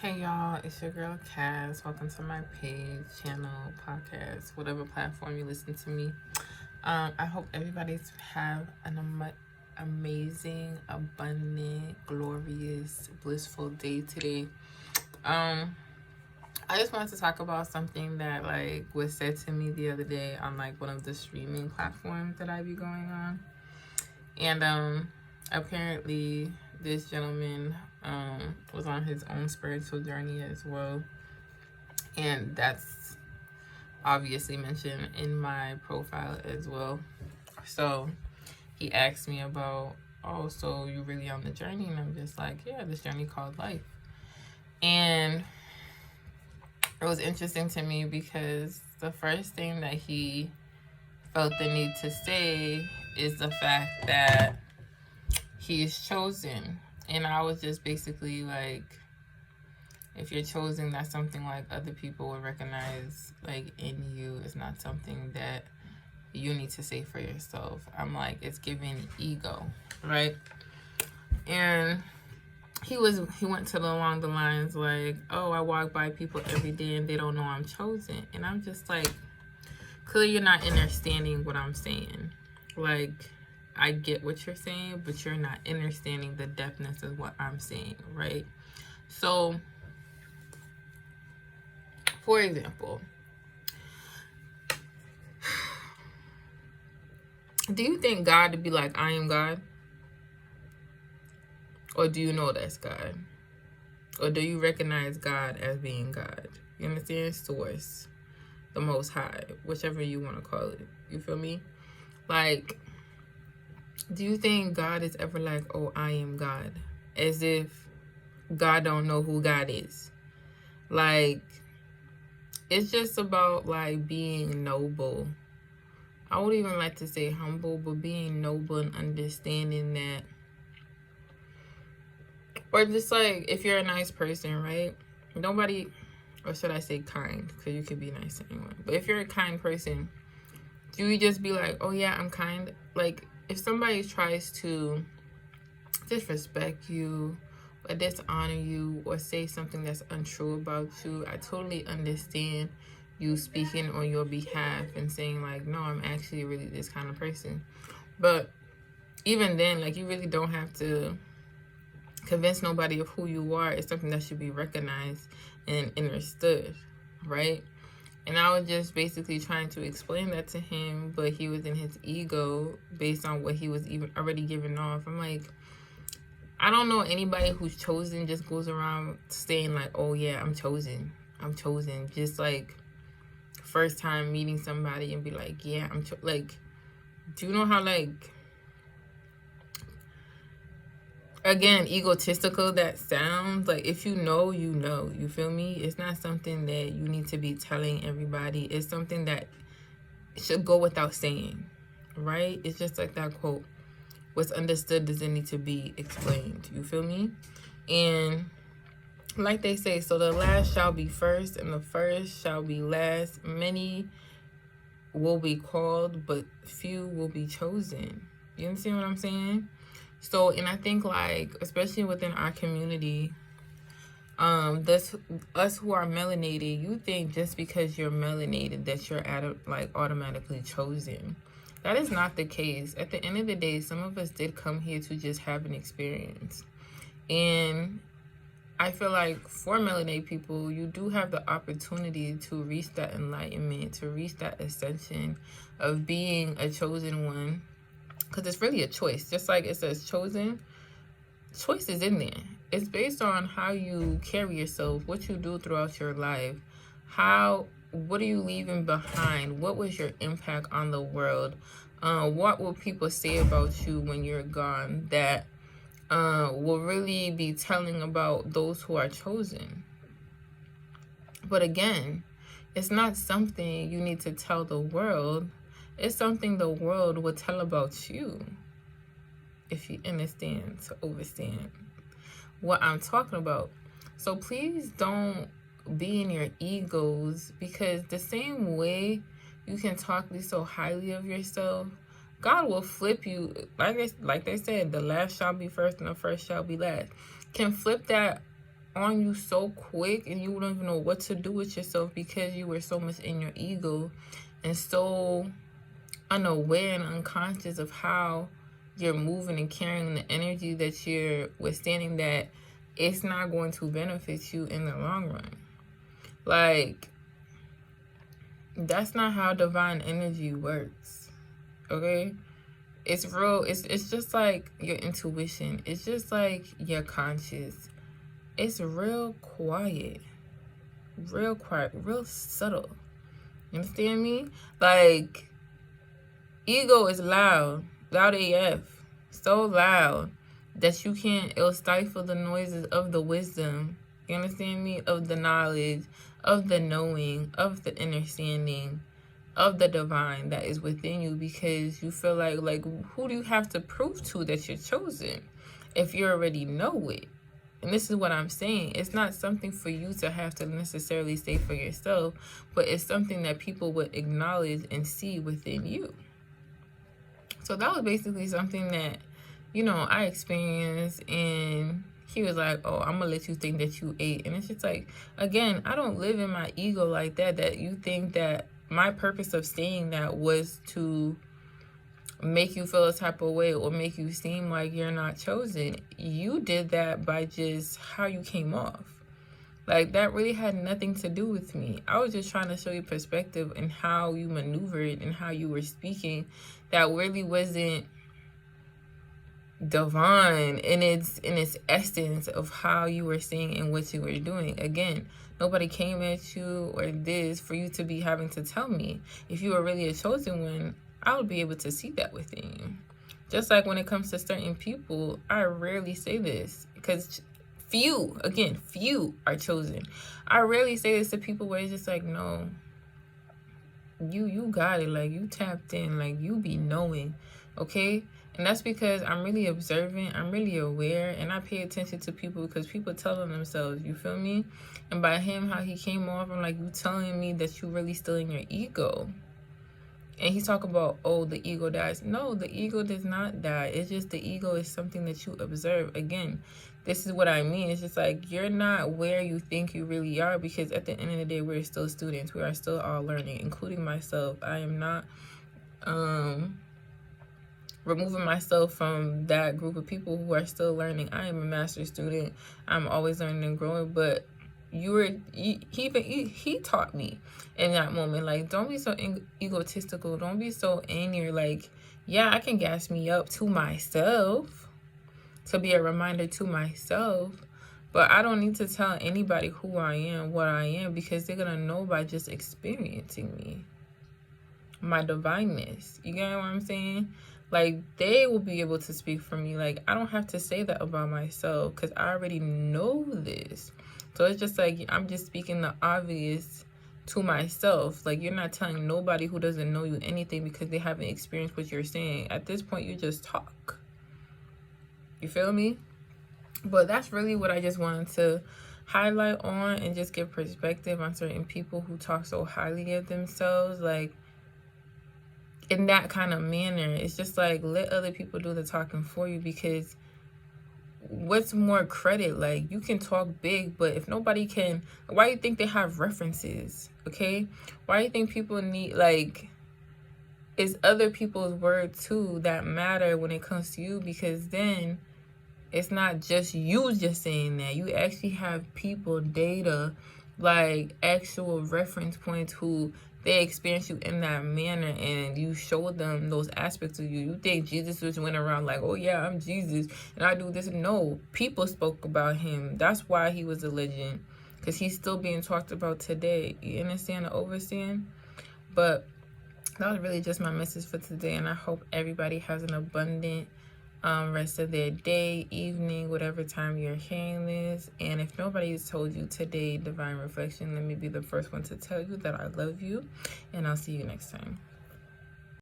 Hey y'all, it's your girl Kaz. Welcome to my page, channel, podcast, whatever platform you listen to me. I hope everybody's have an amazing, abundant, glorious, blissful day today. I just wanted to talk about something that was said to me the other day on one of the streaming platforms that I be going on. And apparently this gentleman was on his own spiritual journey as well. And that's obviously mentioned in my profile as well. So he asked me about, oh, so you really on the journey? And I'm just like, yeah, this journey called life. And it was interesting to me because the first thing that he felt the need to say is the fact that he is chosen. And I was just basically like, if you're chosen, that's something other people would recognize in you. It's not something that you need to say for yourself. I'm like, it's giving ego, right? And he went to along the lines like, oh, I walk by people every day and they don't know I'm chosen. And I'm just like, clearly you're not understanding what I'm saying. I get what you're saying, but you're not understanding the depthness of what I'm saying, right? So, for example, do you think God to be like, I am God? Or do you know that's God? Or do you recognize God as being God? You understand? Source, the Most High, whichever you want to call it. You feel me? Do you think God is ever like, oh, I am God? As if God don't know who God is. It's just about being noble. I would even like to say humble, but being noble and understanding that. Or just if you're a nice person, right? Nobody, or should I say kind? Because you could be nice to anyone. But if you're a kind person, do you just be like, oh yeah, I'm kind? If somebody tries to disrespect you or dishonor you or say something that's untrue about you, I totally understand you speaking on your behalf and saying no, I'm actually really this kind of person. But even then, you really don't have to convince nobody of who you are. It's something that should be recognized and understood, right? And I was just basically trying to explain that to him, but he was in his ego based on what he was even already giving off. I'm like, I don't know anybody who's chosen just goes around saying oh yeah, I'm chosen. Just first time meeting somebody and be like, yeah, do you know how again, egotistical that sounds? If you know, you know. You feel me? It's not something that you need to be telling everybody. It's something that should go without saying, right? It's just like that quote, what's understood doesn't need to be explained. You feel me? And like they say, so the last shall be first and the first shall be last. Many will be called, but few will be chosen. You understand what I'm saying? So, and I think especially within our community, this us who are melanated, you think just because you're melanated that you're automatically chosen. That is not the case. At the end of the day, some of us did come here to just have an experience. And I feel for melanated people, you do have the opportunity to reach that enlightenment, to reach that ascension of being a chosen one. Because it's really a choice. Just like it says chosen, choice is in there. It's based on how you carry yourself, what you do throughout your life, what are you leaving behind? What was your impact on the world? What will people say about you when you're gone that will really be telling about those who are chosen? But again, it's not something you need to tell the world. It's something the world will tell about you, if you understand, to overstand what I'm talking about. So please don't be in your egos, because the same way you can talk so highly of yourself, God will flip you. Like they said, the last shall be first and the first shall be last. Can flip that on you so quick, and you don't even know what to do with yourself because you were so much in your ego and so unaware and unconscious of how you're moving and carrying the energy that you're withstanding, that it's not going to benefit you in the long run. Like, that's not how divine energy works, okay? It's real. It's just like your intuition. It's just like your conscious. It's real quiet, real subtle. You understand me? Like, ego is loud AF, so loud that you can't, it'll stifle the noises of the wisdom. You understand me? Of the knowledge, of the knowing, of the understanding, of the divine that is within you, because you feel like who do you have to prove to that you're chosen if you already know it? And this is what I'm saying. It's not something for you to have to necessarily say for yourself, but it's something that people would acknowledge and see within you. So that was basically something that, you know, I experienced, and he was like, oh, I'm gonna let you think that you ate. And it's just like, again, I don't live in my ego like that you think that my purpose of saying that was to make you feel a type of way or make you seem like you're not chosen. You did that by just how you came off. Like, that really had nothing to do with me. I was just trying to show you perspective and how you maneuvered and how you were speaking that really wasn't divine in its essence of how you were saying and what you were doing. Again, nobody came at you or this for you to be having to tell me. If you were really a chosen one, I would be able to see that within you. Just like when it comes to certain people, I rarely say this because few are chosen. I rarely say this to people where it's just like, no, you got it, like, you tapped in, like, you be knowing, okay? And that's because I'm really observant, I'm really aware, and I pay attention to people because people tell them themselves, you feel me? And by him, how he came off, I'm like, you telling me that you really still in your ego. And he's talking about, oh, the ego dies. No, the ego does not die. It's just the ego is something that you observe. Again, this is what I mean. It's just like, you're not where you think you really are, because at the end of the day, we're still students. We are still all learning, including myself. I am not removing myself from that group of people who are still learning. I am a master's student. I'm always learning and growing, but he taught me in that moment, like, don't be so egotistical, don't be so in your, like, yeah, I can gas me up to myself to be a reminder to myself, but I don't need to tell anybody who I am, what I am, because they're gonna know by just experiencing me, my divineness. You get what I'm saying? Like, they will be able to speak for me. Like, I don't have to say that about myself because I already know this. So it's just like, I'm just speaking the obvious to myself. Like, you're not telling nobody who doesn't know you anything because they haven't experienced what you're saying. At this point, you just talk. You feel me? But that's really what I just wanted to highlight on and just give perspective on certain people who talk so highly of themselves. Like, in that kind of manner, it's just like, let other people do the talking for you, because what's more credit? Like, you can talk big, but if nobody can, why do you think they have references? Okay, why do you think people need, like, it's other people's word too that matter when it comes to you, because then it's not just you just saying that. You actually have people, data, like actual reference points who they experience you in that manner, and you show them those aspects of you. You think Jesus just went around like, oh yeah, I'm Jesus and I do this. No, people spoke about him. That's why he was a legend, because he's still being talked about today. You understand the overstand? But that was really just my message for today, and I hope everybody has an abundant rest of their day, evening, whatever time you're hearing this. And if nobody's told you today, Divine Reflection, let me be the first one to tell you that I love you, and I'll see you next time.